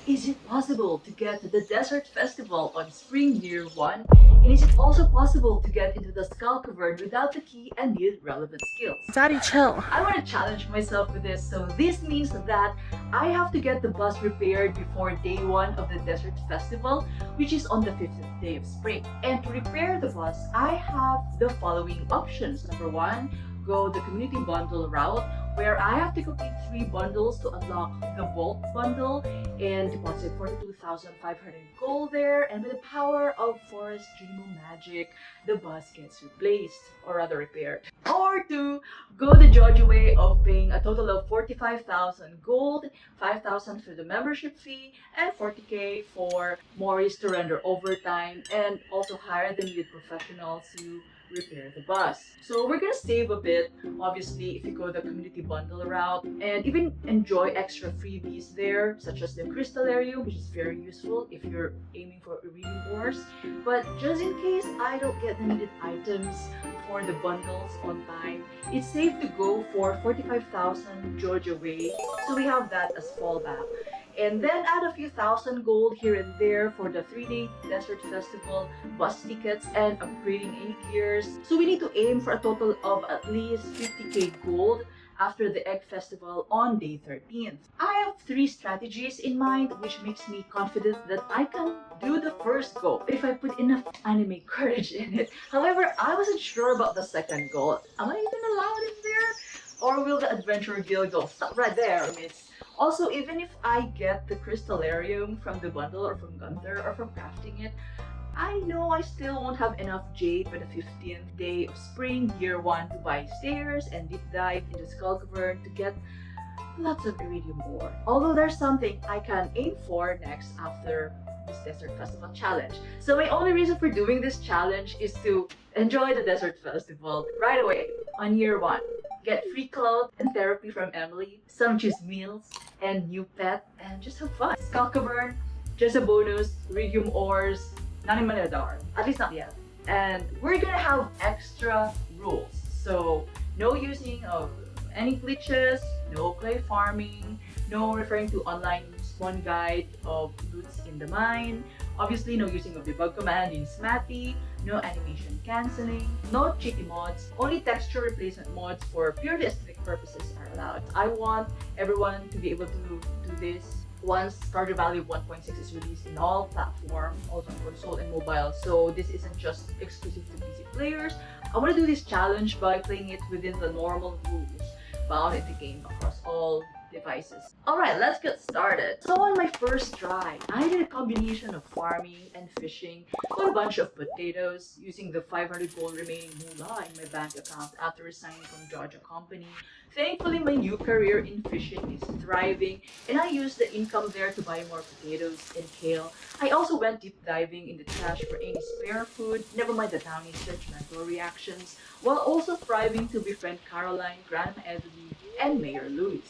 Is it possible to get to the Desert Festival on Spring Year 1? And is it also possible to get into the Skull Cavern without the key and need relevant skills? Daddy, chill. I want to challenge myself with this, so this means that I have to get the bus prepared before day 1 of the Desert Festival, which is on the 15th day of spring. And to repair the bus, I have the following options. Number 1, go the community bundle route, where I have to complete 3 bundles to unlock the Vault bundle and deposit 42,500 gold there, and with the power of Forest Dreamo magic, the bus gets replaced, or rather repaired. Or 2, go the Georgia way of paying a total of 45,000 gold, 5,000 for the membership fee, and 40k for Morris to render overtime, and also hire the needed professionals to repair the bus. So we're gonna save a bit, obviously, if you go the community bundle route, and even enjoy extra freebies there, such as the Crystallarium, which is very useful if you're aiming for reading wars. But just in case I don't get the needed items for the bundles on time, it's safe to go for 45,000 Georgia way, so we have that as fallback. And then add a few thousand gold here and there for the 3-day Desert Festival bus tickets and upgrading any gears. So we need to aim for a total of at least 50k gold after the Egg Festival on day 13th. I have 3 strategies in mind, which makes me confident that I can do the first go if I put enough anime courage in it. However, I wasn't sure about the second goal. Am I even allowed in there? Or will the Adventure Guild go, stop right there, miss? Also, even if I get the Crystallarium from the bundle or from Gunther or from crafting it, I know I still won't have enough jade by the 15th day of spring, year 1, to buy stairs and deep dive into Skull Cavern to get lots of iridium ore. Although there's something I can aim for next after this Desert Festival challenge. So my only reason for doing this challenge is to enjoy the Desert Festival right away on year 1. Get free clothes and therapy from Emily, some juice meals, and new pet, and just have fun. Skull Cavern, just a bonus, iridium ores, not in Manadar, at least not yet. And we're gonna have extra rules. So no using of any glitches, no clay farming, no referring to online spawn guide of loots in the mine, obviously no using of debug command in Smatty, no animation cancelling, no cheaty mods, only texture replacement mods for purely aesthetic purposes are allowed. I want everyone to be able to do this once Stardew Valley 1.6 is released in all platforms, also on console and mobile, so this isn't just exclusive to PC players. I want to do this challenge by playing it within the normal rules found in the game across all devices. Alright, let's get started. So on my first try, I did a combination of farming and fishing, got a bunch of potatoes using the 500 gold remaining moolah in my bank account after resigning from Georgia Company. Thankfully, my new career in fishing is thriving, and I used the income there to buy more potatoes and kale. I also went deep diving in the trash for any spare food, never mind the Downey's judgmental reactions, while also thriving to befriend Caroline, Grandma Evelyn, and Mayor Louis.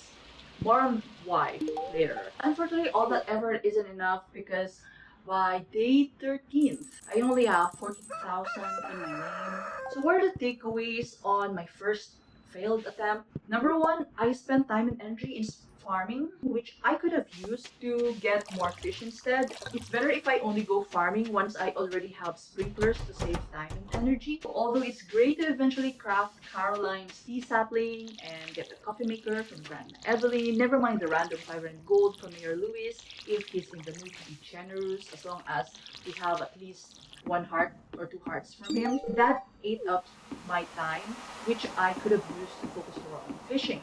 More on why later. Unfortunately, all that effort isn't enough because by day 13th, I only have 40,000 in my name. So what are the takeaways on my first failed attempt? Number 1, I spent time and energy in farming, which I could have used to get more fish instead. It's better if I only go farming once I already have sprinklers to save time and energy. Although it's great to eventually craft Caroline's tea sapling and get the coffee maker from Grandma Evelyn, never mind the random 500 gold from Mayor Louis if he's in the mood to be generous, as long as we have at least 1 heart or 2 hearts from him. That ate up my time, which I could have used to focus more on fishing.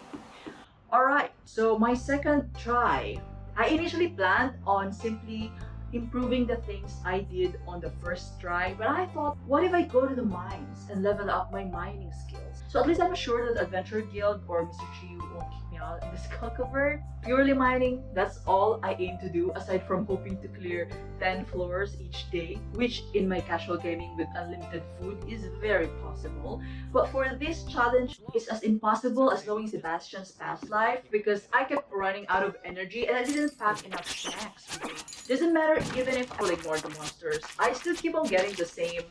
Alright, so my second try. I initially planned on simply improving the things I did on the first try, but I thought, what if I go to the mines and level up my mining skills? So at least I'm sure that Adventure Guild or Mr. Chiyu won't kick me out in the Skull Cavern. Purely mining, that's all I aim to do aside from hoping to clear 10 floors each day, which in my casual gaming with unlimited food is very possible. But for this challenge, it's as impossible as knowing Sebastian's past life because I kept running out of energy and I didn't pack enough snacks with me. Doesn't matter even if I will ignore the monsters, I still keep on getting the same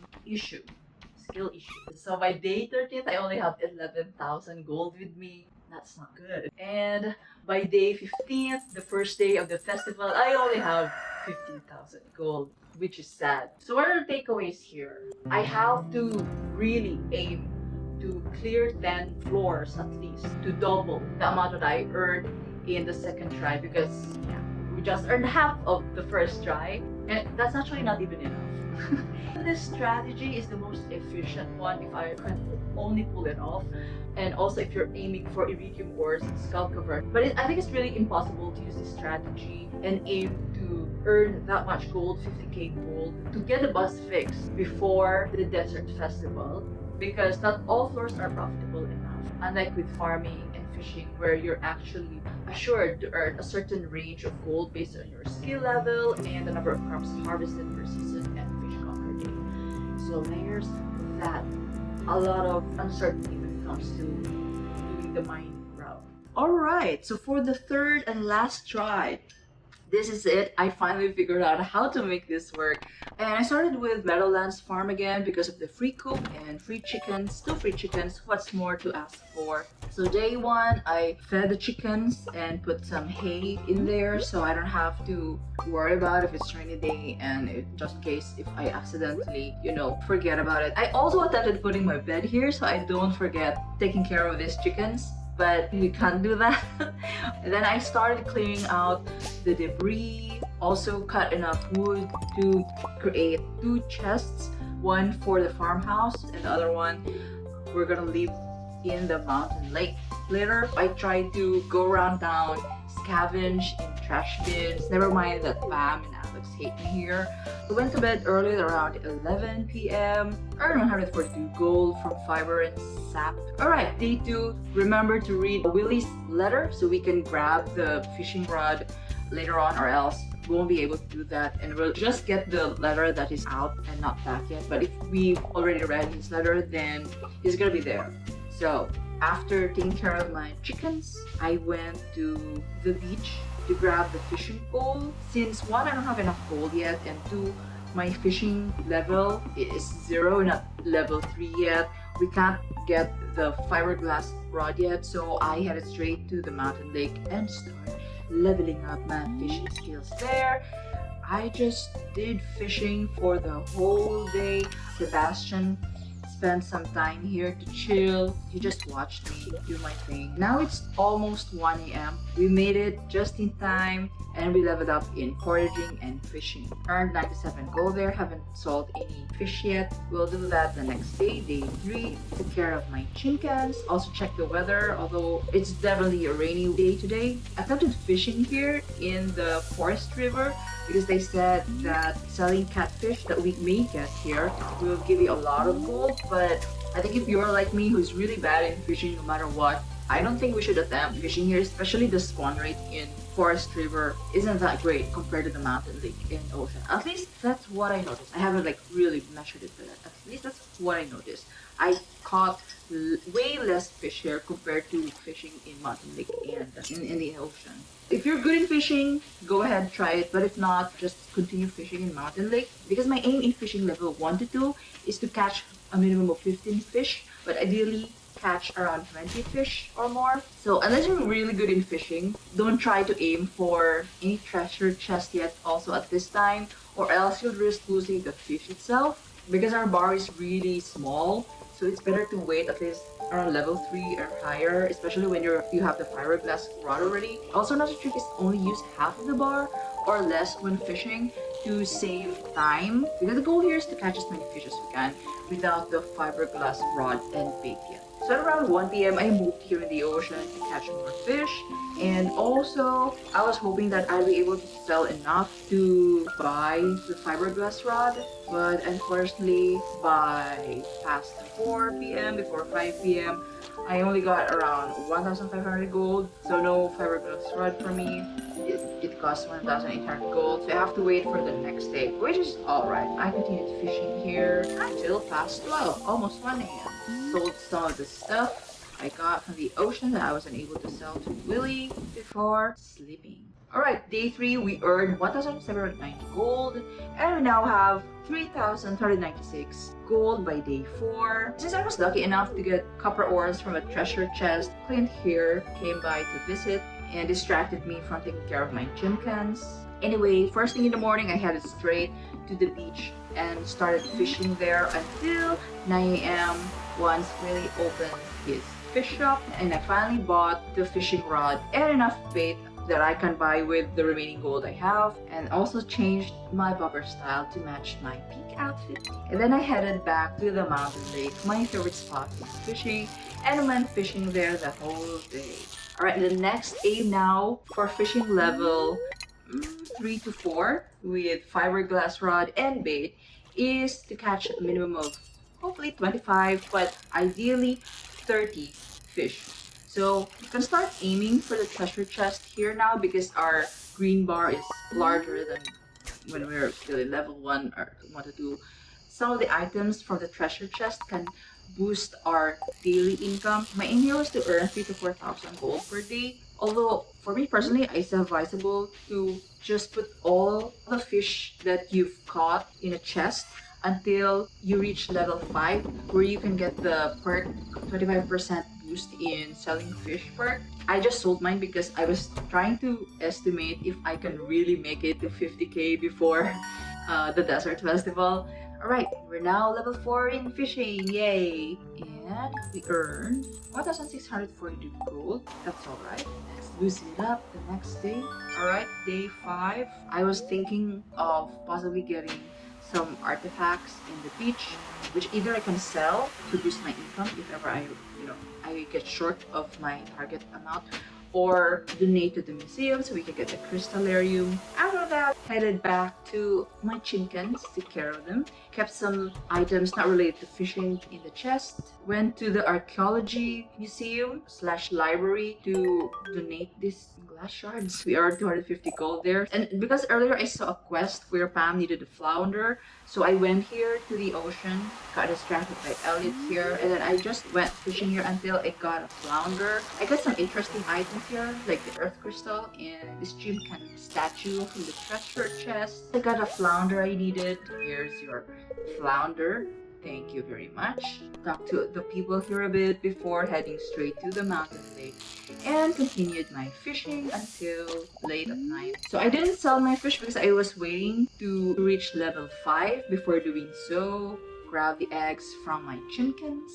skill issue. So by day 13th, I only have 11,000 gold with me. That's not good. And by day 15th, the first day of the festival, I only have 15,000 gold, which is sad. So what are the takeaways here? I have to really aim to clear 10 floors at least to double the amount that I earned in the second try, because yeah, we just earned half of the first try, and that's actually not even enough. This strategy is the most efficient one if I can only pull it off, and also if you're aiming for iridium ores and skull cavern. But I think it's really impossible to use this strategy and aim to earn that much gold, 50k gold, to get the bus fixed before the desert festival, because not all floors are profitable enough. Unlike with farming and fishing, where you're actually assured to earn a certain range of gold based on your skill level and the number of crops harvested per season and fish caught per day. So there's that. A lot of uncertainty when it comes to doing the mining route. Alright, so for the third and last try, this is it. I finally figured out how to make this work. And I started with Meadowlands Farm again because of the free coop and free chickens. 2 free chickens, what's more to ask for? So day 1, I fed the chickens and put some hay in there so I don't have to worry about if it's rainy day, and just in case if I accidentally, forget about it. I also attempted putting my bed here so I don't forget taking care of these chickens, but we can't do that. And then I started clearing out the debris, also cut enough wood to create 2 chests, one for the farmhouse and the other one we're gonna leave in the mountain lake. Later, I tried to go around town, scavenge in trash bins. Never mind that Pam and Alex hate me here. I went to bed early around 11 p.m. Earned 142 gold from fiber and sap. Alright, day 2. Remember to read Willie's letter so we can grab the fishing rod later on, or else we won't be able to do that, and we'll just get the letter that is out and not back yet. But if we've already read his letter, then he's gonna be there. So after taking care of my chickens, I went to the beach to grab the fishing pole. Since 1, I don't have enough gold yet, and 2, my fishing level is 0, not level 3 yet. We can't get the fiberglass rod yet, so I headed straight to the mountain lake and started leveling up my fishing skills there. I just did fishing for the whole day. Sebastian spent some time here to chill. He just watched me do my thing. Now it's almost 1 a.m. We made it just in time, and we leveled up in foraging and fishing. Earned 97 gold there. Haven't sold any fish yet. We'll do that the next day, day 3. Took care of my chickens. Also check the weather, although it's definitely a rainy day today. I attempted fishing here in the Forest River because they said that selling catfish that we may get here will give you a lot of gold. But I think if you're like me, who's really bad in fishing no matter what, I don't think we should attempt fishing here, especially the spawn rate in Forest River isn't that great compared to the mountain lake and ocean. At least that's what I noticed. I haven't really measured it, but at least that's what I noticed. I caught way less fish here compared to fishing in mountain lake and in the ocean. If you're good in fishing, go ahead, try it. But if not, just continue fishing in mountain lake, because my aim in fishing level 1 to 2 is to catch a minimum of 15 fish, but ideally catch around 20 fish or more. So unless you're really good in fishing, don't try to aim for any treasure chest yet also at this time, or else you'll risk losing the fish itself, because our bar is really small. So it's better to wait at least around level 3 or higher, especially when you have the fiberglass rod already. Also, another trick is only use half of the bar or less when fishing to save time, because the goal here is to catch as many fish as we can without the fiberglass rod and bait yet. So at around 1 p.m. I moved here in the ocean to catch more fish, and also I was hoping that I'd be able to sell enough to buy the fiberglass rod, but unfortunately by past 4 p.m. before 5 p.m. I only got around 1,500 gold, so no fiberglass rod for me. It costs 1,800 gold, so I have to wait for the next day, which is alright. I continued fishing here until past 12, almost 1 a.m. Sold some of the stuff I got from the ocean that I wasn't able to sell to Willie before sleeping. Alright, day 3, we earned 1,790 gold, and we now have 3,396 gold by day 4. Since I was lucky enough to get copper ores from a treasure chest, Clint here came by to visit and distracted me from taking care of my Chimkans. Anyway, first thing in the morning, I headed straight to the beach and started fishing there until 9 a.m. once Willie opened his fish shop, and I finally bought the fishing rod and enough bait that I can buy with the remaining gold I have, and also changed my bobber style to match my pink outfit. And then I headed back to the mountain lake, my favorite spot is fishing, and I went fishing there the whole day. Alright, the next aim now for fishing level 3 to 4 with fiberglass rod and bait is to catch a minimum of hopefully 25, but ideally 30 fish. So you can start aiming for the treasure chest here now because our green bar is larger than when we were still in level 1 or 1 to 2. Some of the items from the treasure chest can boost our daily income. My aim here was to earn 3 to 4,000 gold per day. Although for me personally, it's advisable to just put all the fish that you've caught in a chest until you reach level 5, where you can get the perk 25% boost in selling fish perk. I just sold mine because I was trying to estimate if I can really make it to 50k before the desert festival. Alright, we're now level 4 in fishing, yay! And we earned 1,642 gold, that's alright. Let's loosen it up the next day. Alright, day 5. I was thinking of possibly getting some artifacts in the beach, which either I can sell to boost my income if ever I get short of my target amount, or donate to the museum so we can get the crystallarium. After that, headed back to my Chimkans to take care of them. Kept some items not related to fishing in the chest. Went to the archaeology museum / library to donate these glass shards. We earned 250 gold there. And because earlier I saw a quest where Pam needed a flounder, so I went here to the ocean, got distracted by Elliot here, and then I just went fishing here until I got a flounder. I got some interesting items here, like the earth crystal and this Chimkan statue from the treasure chest. I got a flounder I needed. Here's your flounder. Thank you very much. Talked to the people here a bit before heading straight to the mountain lake and continued my fishing until late at night. So I didn't sell my fish because I was waiting to reach level 5 before doing so. Grab the eggs from my Chimkans.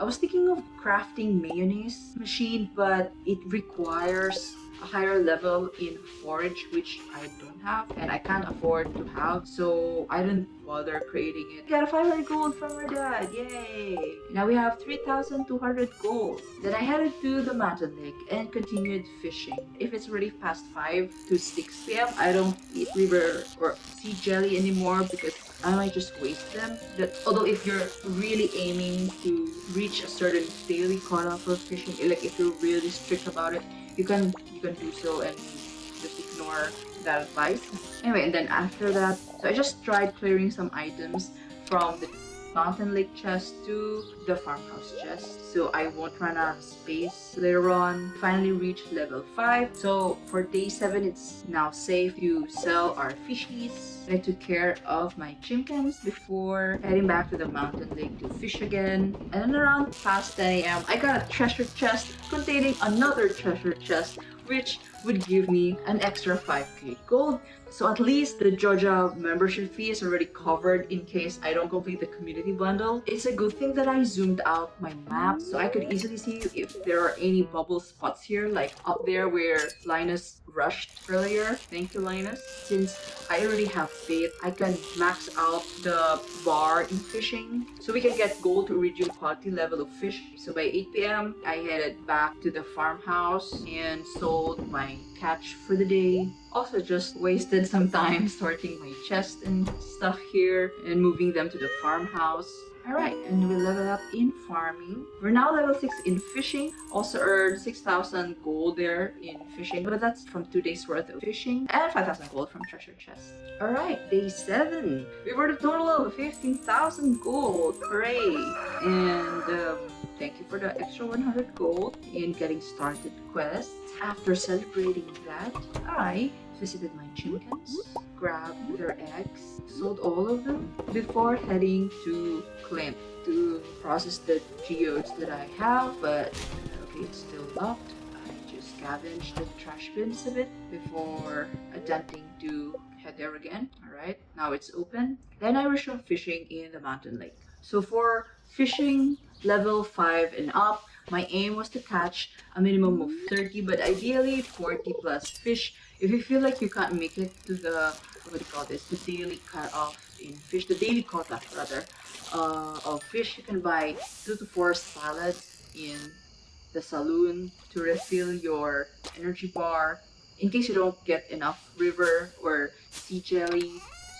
I was thinking of crafting mayonnaise machine, but it requires a higher level in forage, which I don't have and I can't afford to have, so I didn't bother creating it. Got a 500 gold from our dad, yay! Now we have 3,200 gold. Then I headed to the mountain lake and continued fishing. If it's already past 5 to 6 p.m, I don't eat liver or sea jelly anymore because I might just waste them. Although if you're really aiming to reach a certain daily quota for fishing, like if you're really strict about it, you can do so and just ignore that advice. Anyway, and then after that, so I just tried clearing some items from the mountain lake chest to the farmhouse chest, so I won't run out of space later on. Finally reached level 5, so for day 7 it's now safe to sell our fishies. I took care of my Chimkans before heading back to the mountain lake to fish again. And then around past 10 a.m, I got a treasure chest containing another treasure chest, which would give me an extra 5k gold. So at least the Georgia membership fee is already covered in case I don't complete the community bundle. It's a good thing that I zoomed out my map so I could easily see if there are any bubble spots here, like up there where Linus rushed earlier. Thank you, Linus. Since I already have bait, I can max out the bar in fishing so we can get gold to reach the quality level of fish. So by 8 p.m, I headed back to the farmhouse and sold my catch for the day. Also just wasted some time sorting my chest and stuff here and moving them to the farmhouse. Alright, and we level up in farming. We're now level 6 in fishing. Also earned 6,000 gold there in fishing, but that's from 2 days worth of fishing, and 5,000 gold from treasure chest. Alright, day 7. We've earned a total of 15,000 gold. Hooray! And thank you for the extra 100 gold in getting started quests. After celebrating that, I visited my chickens, grabbed their eggs, sold all of them before heading to Clint to process the geodes that I have, but okay, it's still locked. I just scavenged the trash bins a bit before attempting to head there again. Alright, now it's open. Then I resumed fishing in the mountain lake. So for fishing level 5 and up, my aim was to catch a minimum of 30, but ideally 40 plus fish. If you feel like you can't make it to the, what do you call this, the daily cutoff in fish, the daily quota rather, of fish, you can buy 2 to 4 salads in the saloon to refill your energy bar in case you don't get enough river or sea jelly.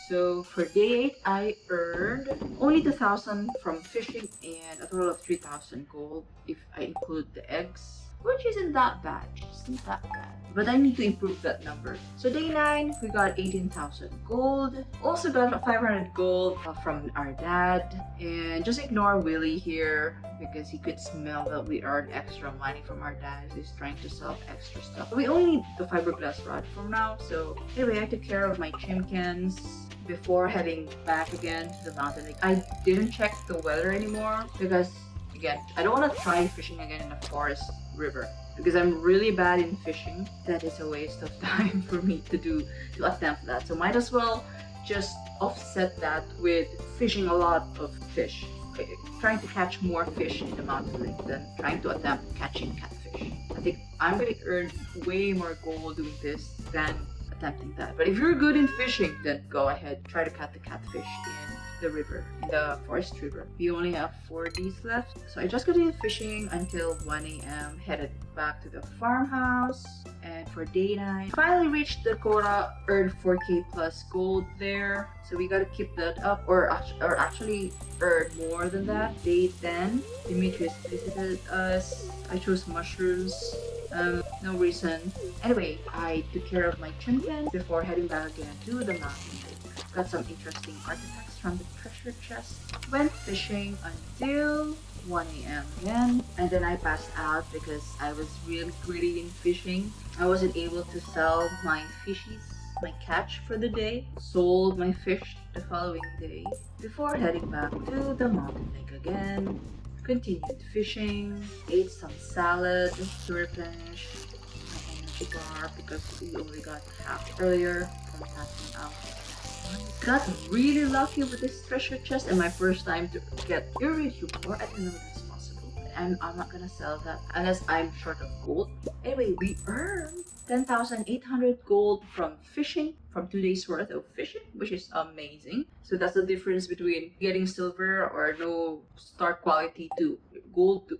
So for day 8, I earned only 2,000 from fishing and a total of 3,000 gold if I include the eggs, which isn't that bad. Isn't that bad. But I need to improve that number. So day 9, we got 18,000 gold. Also got 500 gold from our dad. And just ignore Willie here because he could smell that we earned extra money from our dad. He's trying to sell extra stuff. We only need the fiberglass rod from now. So anyway, I took care of my chimkins before heading back again to the mountain. Like, I didn't check the weather anymore because, again, I don't want to try fishing again in a forest river because I'm really bad in fishing. That is a waste of time for me to attempt that. So might as well just offset that with fishing a lot of fish. Trying to catch more fish in the mountain lake than trying to attempt catching catfish. I think I'm gonna earn way more gold doing this than attempting that. But if you're good in fishing, then go ahead, try to catch the catfish in the river, in the forest river. We only have 4 days left. So I just continued fishing until 1 a.m. Headed back to the farmhouse. And for day 9, finally reached the quota, earned 4k plus gold there. So we gotta keep that up, or actually earn more than that. Day 10, Demetrius visited us. I chose mushrooms. No reason. Anyway, I took care of my chimkins before heading back again to the mountain lake. Got some interesting artifacts from the treasure chest. Went fishing until 1 a.m. again, and then I passed out because I was really greedy in fishing. I wasn't able to sell my fishies, my catch for the day. Sold my fish the following day before heading back to the mountain lake again. Continued fishing, ate some salad to replenish my energy bar because we only got half earlier from passing out. I got really lucky with this treasure chest and my first time to get iridium ore. I didn't know that's possible. I'm not gonna sell that unless I'm short of gold. Anyway, we earned 10,800 gold from fishing, from 2 days worth of fishing, which is amazing. So that's the difference between getting silver or no star quality to gold to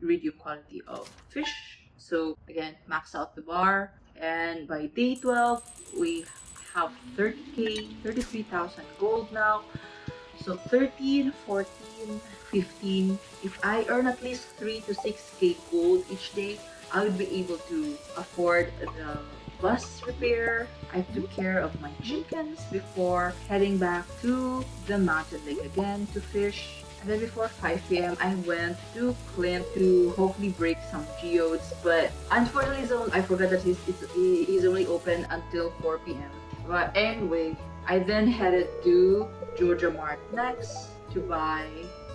iridium quality of fish. So again, max out the bar, and by day 12 we have 30k, 33,000 gold now. So 13, 14, 15. If I earn at least 3 to 6k gold each day, I would be able to afford the bus repair. I took care of my chickens before heading back to the mountain lake again to fish. And then before 5 p.m. I went to Clint to hopefully break some geodes. But unfortunately, I forgot that he's only open until 4 p.m. But anyway, I then headed to Georgia Mart next to buy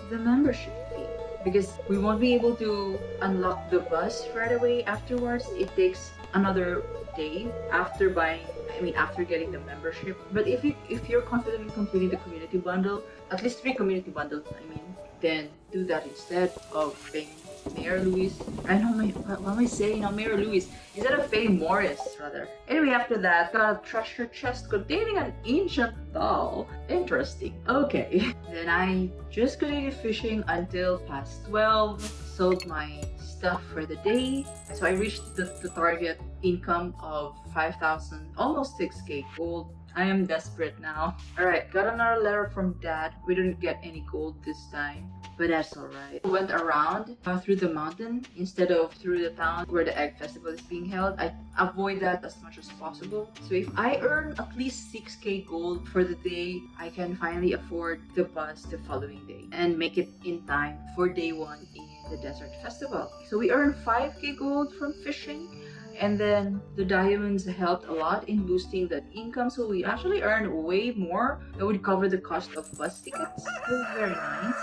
the membership fee. Because we won't be able to unlock the bus right away afterwards. It takes another day after after getting the membership. But if you're confident in completing the community bundle, at least 3 community bundles, then do that instead of paying Mayor Louise. I know what am I saying now? Mayor Louise. Instead of paying Morris, rather. Anyway, after that, got a treasure chest containing an ancient doll. Interesting. Okay. Then I just continued fishing until past 12. Sold my stuff for the day. So I reached the target income of 5,000, almost 6k gold. I am desperate now. Alright, got another letter from Dad. We didn't get any gold this time, but that's alright. Went around through the mountain instead of through the town where the egg festival is being held. I avoid that as much as possible. So if I earn at least 6k gold for the day, I can finally afford the bus the following day and make it in time for day 1 in the desert festival. So we earned 5k gold from fishing And then the diamonds helped a lot in boosting that income, so we actually earned way more that would cover the cost of bus tickets. So very nice.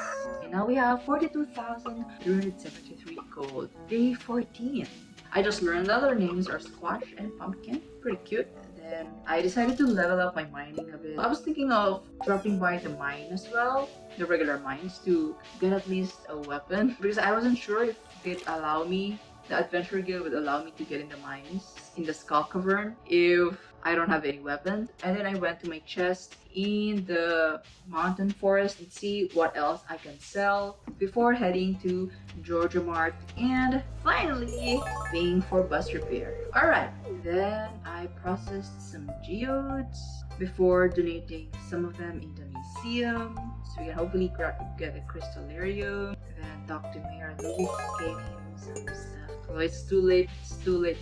And now we have 42,373 gold. Day 14. I just learned that their names are Squash and Pumpkin. Pretty cute. Then I decided to level up my mining a bit. I was thinking of dropping by the mine as well, the regular mines, to get at least a weapon, because I wasn't sure if it allow me, the adventure guild would allow me to get in the mines in the Skull Cavern if I don't have any weapons. And then I went to my chest in the mountain forest and see what else I can sell before heading to Georgia Mart and finally paying for bus repair. Alright, then I processed some geodes before donating some of them in the museum, so we can hopefully get a crystallarium. Then talk to Mayor Louis, gave him some stuff. Well, it's too late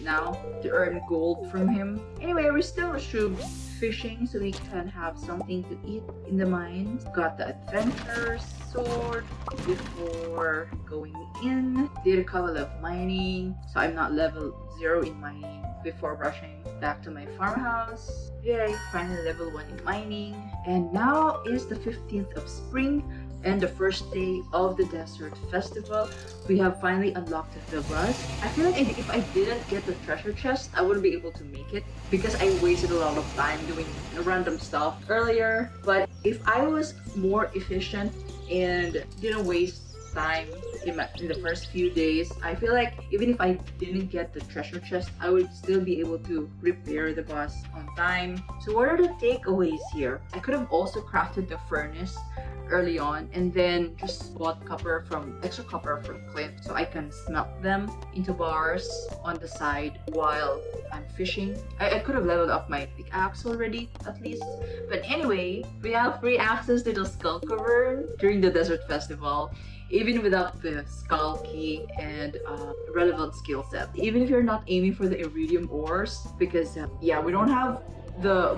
now to earn gold from him. Anyway, we still resumed fishing so we can have something to eat in the mines. Got the adventure sword before going in. Did a couple of mining, so I'm not level 0 in mining before rushing back to my farmhouse. Yay, finally level 1 in mining. And now is the 15th of spring and the first day of the Desert Festival. We have finally unlocked the bus. I feel like if I didn't get the treasure chest, I wouldn't be able to make it because I wasted a lot of time doing random stuff earlier. But if I was more efficient and didn't waste time in the first few days, I feel like even if I didn't get the treasure chest, I would still be able to repair the bus on time. So what are the takeaways here? I could have also crafted the furnace early on and then just bought extra copper from Clint so I can smelt them into bars on the side while I'm fishing. I could have leveled up my pickaxe already at least, but anyway, we have free access to the Skull Cavern during the Desert Festival even without the skull key and relevant skill set. Even if you're not aiming for the iridium ores, because yeah, we don't have the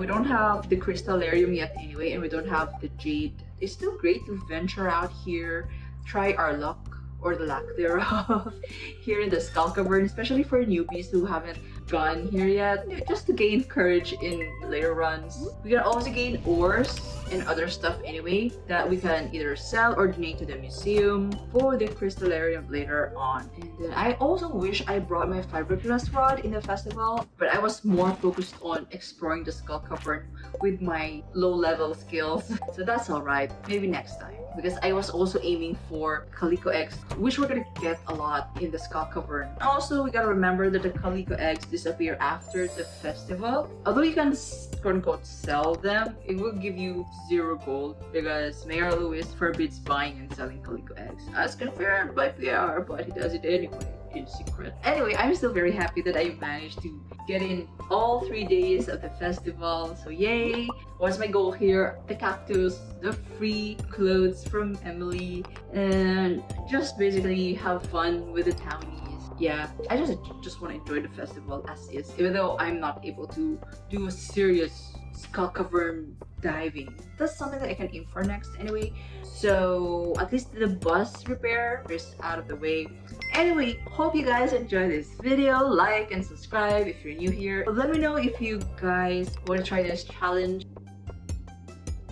crystallarium yet anyway, and we don't have the jade. It's still great to venture out here, try our luck or the lack thereof here in the Skull Cavern, especially for newbies who haven't gone here yet, just to gain courage in later runs. We can also gain ores and other stuff anyway that we can either sell or donate to the museum for the crystallarium later on. And then I also wish I brought my fiberglass rod in the festival, but I was more focused on exploring the Skull Cavern with my low level skills. So that's alright, maybe next time. Because I was also aiming for Calico eggs, which we're gonna get a lot in the Skull Cavern. Also, we gotta remember that the Calico eggs disappear after the festival. Although you can quote-unquote sell them, it will give you 0 gold because Mayor Louis forbids buying and selling Calico eggs. As confirmed by PR, but he does it anyway in secret. Anyway, I'm still very happy that I managed to get in all 3 days of the festival, so yay! What's my goal here? The cactus, the free clothes from Emily, and just basically have fun with the townies. Yeah, I just want to enjoy the festival as is, even though I'm not able to do a serious Skull Cavern diving. That's something that I can aim for next anyway. So at least the bus repair is out of the way. Anyway, hope you guys enjoyed this video. Like and subscribe if you're new here. Let me know if you guys want to try this challenge.